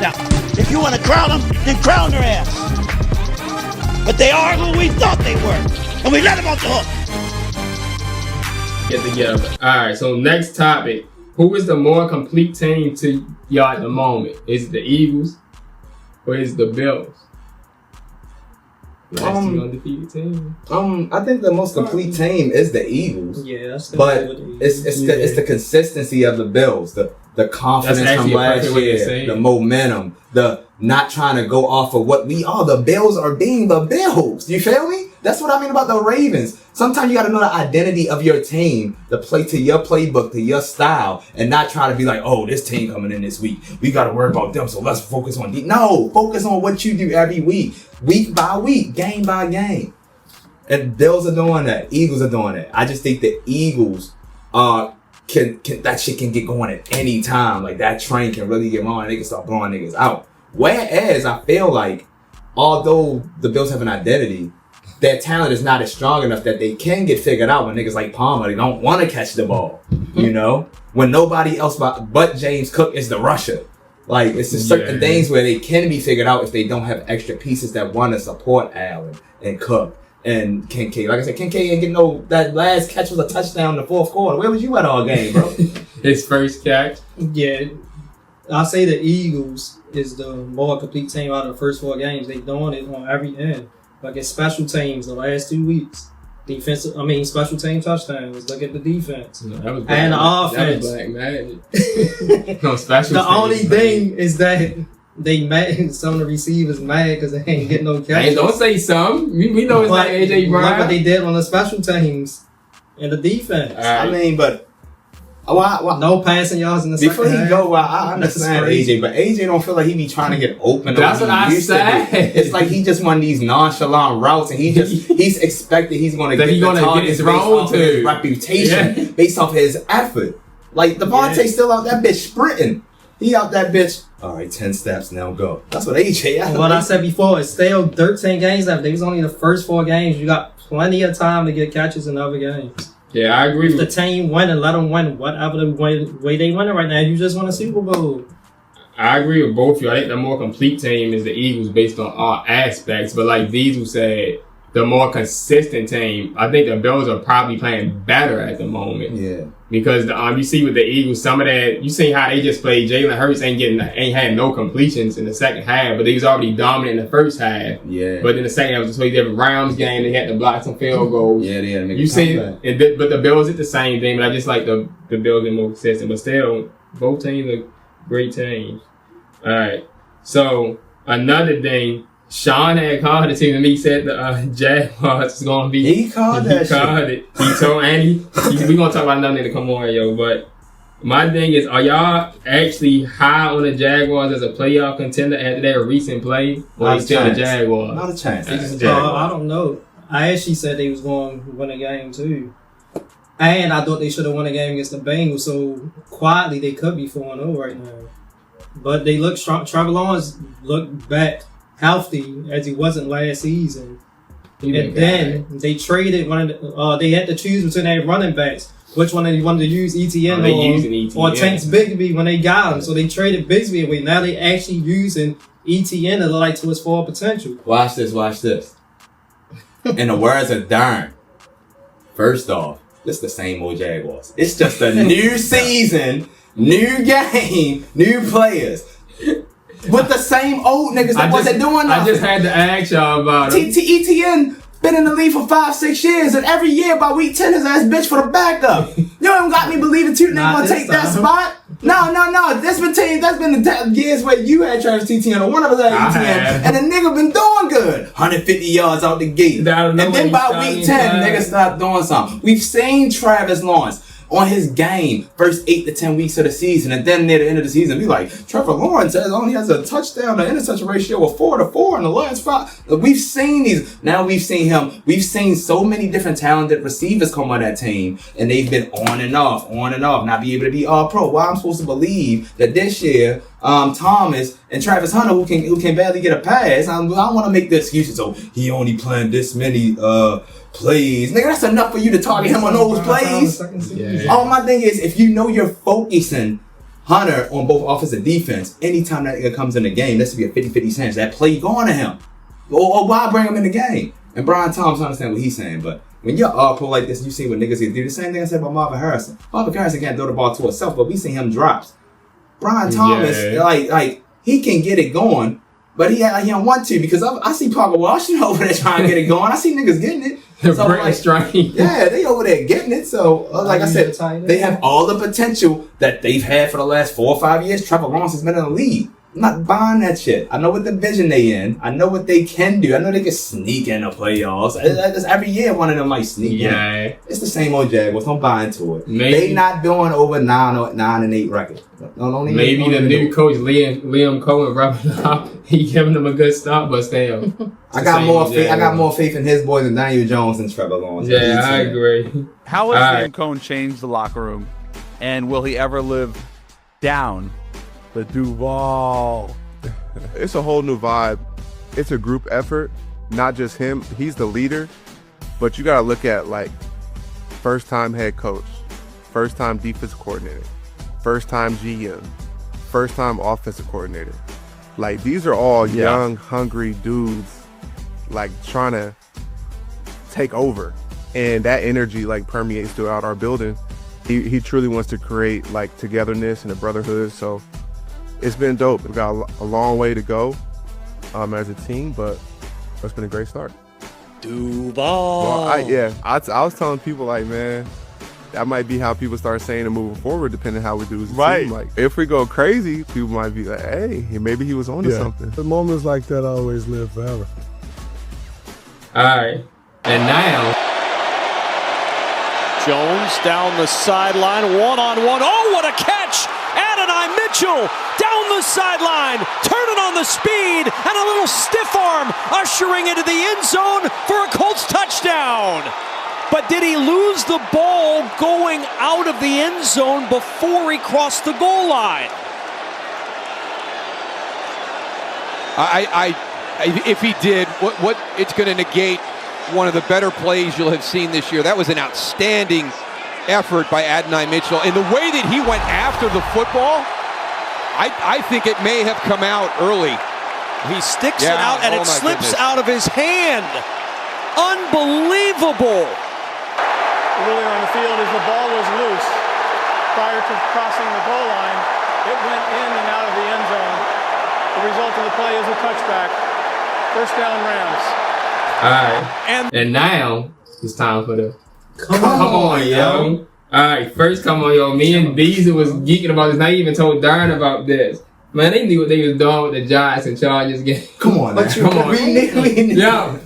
Now, if you want to crown them, then crown their ass. But they are who we thought they were, and we let them off the hook. Get together. All right, so next topic. Who is the more complete team to y'all at the moment? Is it the Eagles or is it the Bills? Last two undefeated team. I think the most complete team is the Eagles. Yeah, that's but it's the consistency of the Bills, the confidence from last year, the momentum, the not trying to go off of what we are. The Bills are being the Bills. You feel me? That's what I mean about the Ravens. Sometimes you got to know the identity of your team, to play to your playbook, to your style, and not try to be like, oh, this team coming in this week, we got to worry about them, so let's focus on No, focus on what you do every week by week, game by game. And Bills are doing that. Eagles are doing that. I just think the Eagles can that shit can get going at any time. Like that train can really get on. They can start blowing niggas out. Whereas I feel like, although the Bills have an identity, their talent is not as strong enough that they can get figured out when niggas like Palmer, they don't want to catch the ball, you know? When nobody else but James Cook is the rusher. Like, it's just certain things where they can be figured out if they don't have extra pieces that want to support Allen and Cook and Kincaid. Like I said, Kincaid ain't getting that last catch was a touchdown in the fourth quarter. Where was you at all game, bro? His first catch? Yeah. I'll say the Eagles is the more complete team out of the first 4 games. They doing it on every end. Like it's special teams the last 2 weeks. Special team touchdowns. Look at the defense. No, that was and the offense. That was black magic. No, special the teams. only thing is that they mad. Some of the receivers mad because they ain't getting no catches. Hey, don't say some. We know it's like AJ Brown. Look what they did on the special teams and the defense. Right. I mean, but no passing yards in the before second he half. go, I understand AJ, but AJ don't feel like he be trying to get open. That's what I said. It's like he just won these nonchalant routes, and he's expected he's going to get the targets based off his reputation, based off his effort. Like Devontae's still out that bitch sprinting. He out that bitch. All right, 10 steps now go. That's what AJ. What I said before, it's still 13 games left. They was only the first 4 games. You got plenty of time to get catches in other games. Yeah, I agree. If the team win and let them win whatever the way they win it right now, you just won a Super Bowl. I agree with both of you. I think the more complete team is the Eagles based on all aspects. But like Diesel said, the more consistent team, I think the Bills are probably playing better at the moment. Yeah. Because you see with the Eagles, some of that, you see how they just played. Jalen Hurts ain't had no completions in the second half, but he was already dominant in the first half. Yeah. But in the second half, it was a totally different Rams game. They had to block some field goals. Yeah, they had to make you see, but the Bills did the same thing, but I just like the Bills are more consistent. But still, both teams are great teams. All right. So another thing, Sean had called the team, and he said the Jaguars is going to be. He called that shit. He told Andy. We're going to talk about another thing to come on, yo. But my thing is, are y'all actually high on the Jaguars as a playoff contender after their recent play? Or are they still the Jaguars? Not a chance. I don't know. I actually said they was going to win a game, too. And I thought they should have won a game against the Bengals, so quietly they could be 4-0 right now. But they look strong. Trevor Lawrence looked back healthy as he wasn't last season. And then they traded they had to choose between their running backs. Which one they wanted to use, ETN or Tanks Bigsby when they got him. So they traded Bigsby away. Now they actually using ETN to look like to his full potential. Watch this. In the words of Darrin, first off, it's the same old Jaguars. It's just a new season, new game, new players. With the same old niggas that wasn't doing nothing. I just had to ask y'all about it. ETN been in the league for 5-6 years, and every year by week 10 his ass bitch for the backup. You haven't got me believing two niggas gonna take that spot. No. That's been the years where you had Travis Etienne or one of us had Etienne, and the nigga been doing good. 150 yards out the gate. And then by week 10, niggas stopped doing something. We've seen Travis Lawrence on his game first 8 to 10 weeks of the season, and then near the end of the season, be like, Trevor Lawrence only has a touchdown to interception ratio of 4-4 in the last 5. We've seen these. Now we've seen him. We've seen so many different talented receivers come on that team, and they've been on and off, not be able to be all pro. Why I'm supposed to believe that this year, Thomas and Travis Hunter, who can barely get a pass, I don't want to make the excuses. So he only playing this many plays. Nigga, that's enough for you to target him on those plays. Yeah. All my thing is, if you know you're focusing Hunter on both offense and defense, anytime that nigga comes in the game, this would be a 50-50 chance that play going to him. Or why bring him in the game? And Brian Thompson understand what he's saying, but when you're all pro like this, you see what niggas can do. The same thing I said about Marvin Harrison. Marvin Harrison can't throw the ball to himself, but we seen him drops. Brian Thomas, like he can get it going, but he don't want to because I see Parker Washington over there trying to get it going. I see niggas getting it. So yeah, they over there getting it. So like I said, they have all the potential that they've had for the last 4 or 5 years. Trevor Lawrence has been in the league. I'm not buying that shit. I know what division they in. I know what they can do. I know they can sneak in the playoffs. That's every year one of them might sneak in. It's the same old Jaguars. Don't buy into it. They not doing over 9-8 record. Maybe the new coach Liam Cohen rubbing up. He giving them a good start, but still. I got more faith in his boys than Daniel Jones and Trevor Lawrence. Yeah, I agree. How has Liam Cohen changed the locker room, and will he ever live down the Duval? It's a whole new vibe. It's a group effort, not just him. He's the leader, but you gotta look at like first-time head coach, first-time defensive coordinator, first-time GM, first-time offensive coordinator. Like these are all young, hungry dudes, like trying to take over, and that energy like permeates throughout our building. He truly wants to create like togetherness and a brotherhood. So it's been dope. We've got a long way to go as a team, but it's been a great start. Duval. Well, I was telling people like, man, that might be how people start saying and moving forward, depending on how we do as a team. Like, if we go crazy, people might be like, hey, maybe he was on to something. The moments like that always live forever. All right. And now, Jones down the sideline, one-on-one. Oh, what a catch! Adonai Mitchell down the sideline, turning on the speed, and a little stiff arm ushering into the end zone for a Colts touchdown. But did he lose the ball going out of the end zone before he crossed the goal line? If he did, what it's going to negate one of the better plays you'll have seen this year. That was an outstanding effort by Adonai Mitchell. And the way that he went after the football, I think it may have come out early. He sticks it out and it slips out of his hand. Unbelievable. Earlier on the field as the ball was loose prior to crossing the goal line, it went in and out of the end zone. The result of the play is a touchback. First down, Rams. all right. And now it's time for the come on, yo. All right, first come on, yo. Me and Diesel was geeking about this. I even told Darrin about this. Man, they knew what they was doing with the Giants and Chargers game. Come on, man. Come on. We knew. Yo,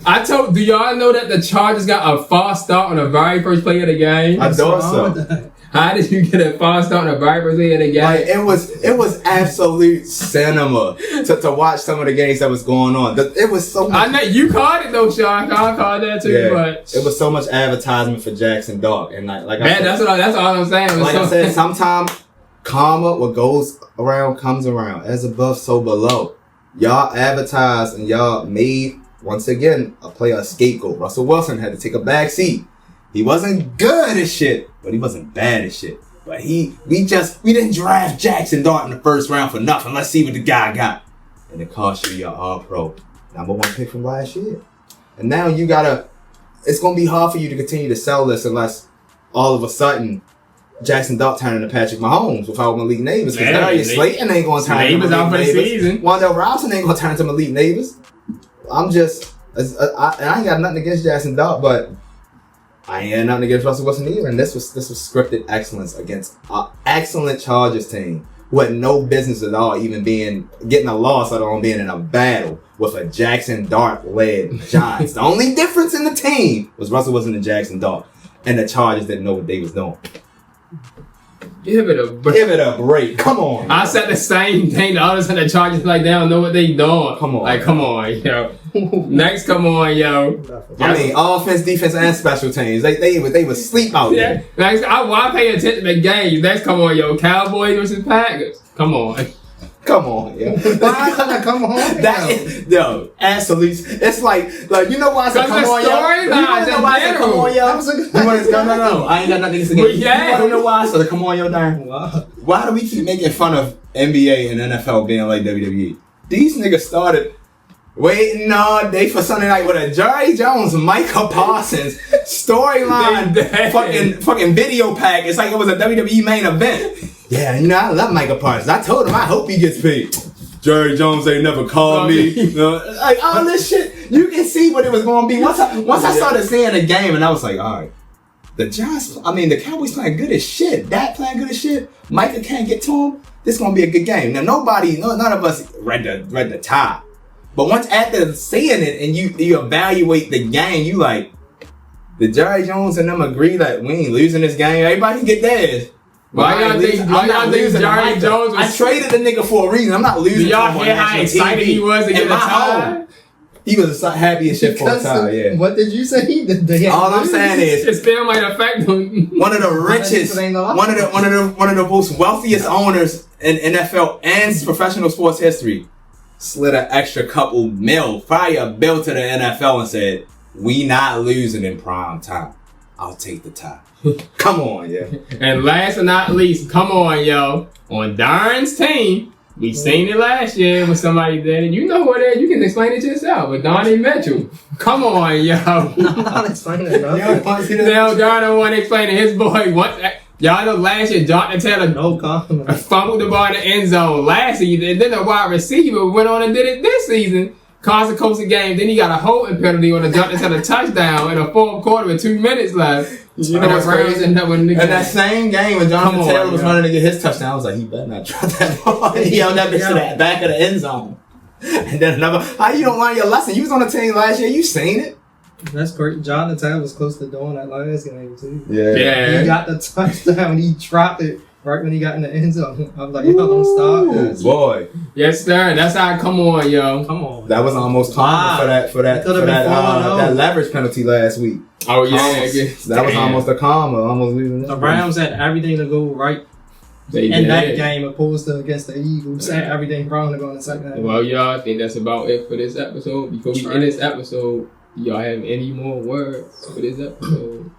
do y'all know that the Chargers got a false start on the very first play of the game? I thought so. How did you get a false start on the very first play of the game? Like, it was absolute cinema to watch some of the games that was going on. It was so much. I know you called it though, Sean. I called that too, but it was so much advertisement for Jaxson Dart, and like man, that's all I'm saying. Like I said, sometimes karma, what goes around comes around. As above, so below. Y'all advertised and y'all made once again a player a scapegoat. Russell Wilson had to take a back seat. He wasn't good as shit, but he wasn't bad as shit. But we didn't draft Jaxson Dart in the first round for nothing. Let's see what the guy got. And it cost you your All-Pro #1 pick from last year. And now it's going to be hard for you to continue to sell this unless all of a sudden Jaxson Dart turning to Patrick Mahomes without Malik Neighbors. Because Darius Slayton ain't going to turn into Malik Neighbors. Wandale Robinson ain't going to turn into Malik Neighbors. I ain't got nothing against Jaxson Dart, but I ain't got nothing against Russell Wilson either. And this was scripted excellence against an excellent Chargers team who had no business at all even getting a loss, let alone being in a battle with a Jaxson Dart-led Giants. The only difference in the team was Russell Wilson and Jaxson Dart. And the Chargers didn't know what they was doing. Give it a break. Come on. I said the same thing. The others and the Chargers like they don't know what they doing. Come on. Like, come on, yo. Next, come on, yo. I mean, offense, defense, and special teams. They would sleep out there. Next, I pay attention to the game. Next, come on, yo. Cowboys versus Packers. Come on. Come on, yo. Why is that come on? Yo, absolutely. It's like you know why I said come on, yo? You wanna know why I said come on, yo? No. I ain't got nothing to say. You wanna know why I said come on, yo, Darrin? Why do we keep making fun of NBA and NFL being like WWE? These niggas started waiting all day for Sunday night with a Jerry Jones, Micah Parsons storyline, fucking video pack. It's like it was a WWE main event. Yeah, you know, I love Micah Parsons. I told him I hope he gets paid. Jerry Jones ain't never called me. Like all this shit. You can see what it was going to be. Once I started seeing the game, and I was like, all right, the Cowboys playing good as shit. Dak playing good as shit. Micah can't get to him. This going to be a good game. Now, none of us read the top. But once after seeing it and you evaluate the game, you like, the Jerry Jones and them agree that we ain't losing this game. Everybody can get theirs. Why y'all think Jerry Jones was... I traded the nigga for a reason. I'm not losing. Do y'all hear how excited he was to get a tie? He was happy as shit for a tie, yeah. What did you say? All I'm saying is... It still might affect him. One of the richest, one of the most wealthiest owners in NFL and professional sports history slid an extra couple mil, probably a bill to the NFL and said, we not losing in prime time. I'll take the tie. Come on, yeah. And last but not least, come on, yo. On Darrin's team, we seen it last year when somebody did it. You know what it is. You can explain it yourself. With Adonai Mitchell. Come on, yo. I'm not explaining it. Now, Darrin want to explain to his boy. Y'all know last year, Jonathan Taylor fumbled the ball in the end zone last season. And then the wide receiver went on and did it this season. Caused a coaching game. Then he got a holding penalty on a Jonathan Taylor touchdown in the fourth quarter with 2 minutes left. You know what's crazy? And that same game when Jonathan Taylor was running to get his touchdown, I was like, he better not drop that ball. He held that bitch to the back of the end zone. And then how you don't learn your lesson? You was on the team last year. You seen it. That's great. Jonathan Taylor was close to doing that last game, too. Yeah. He got the touchdown. He dropped it right when he got in the end zone. I was like, y'all don't stop this. Boy. Yes, sir. That's how. Come on, yo. Come on. That was almost karma for that leverage penalty last week. Oh, yeah. That was almost a karma. Almost losing this. The Rams had everything to go right in that game opposed to against the Eagles. Had everything wrong to go in the second half. Well, y'all, I think that's about it for this episode. Before we end this episode, y'all have any more words for this episode?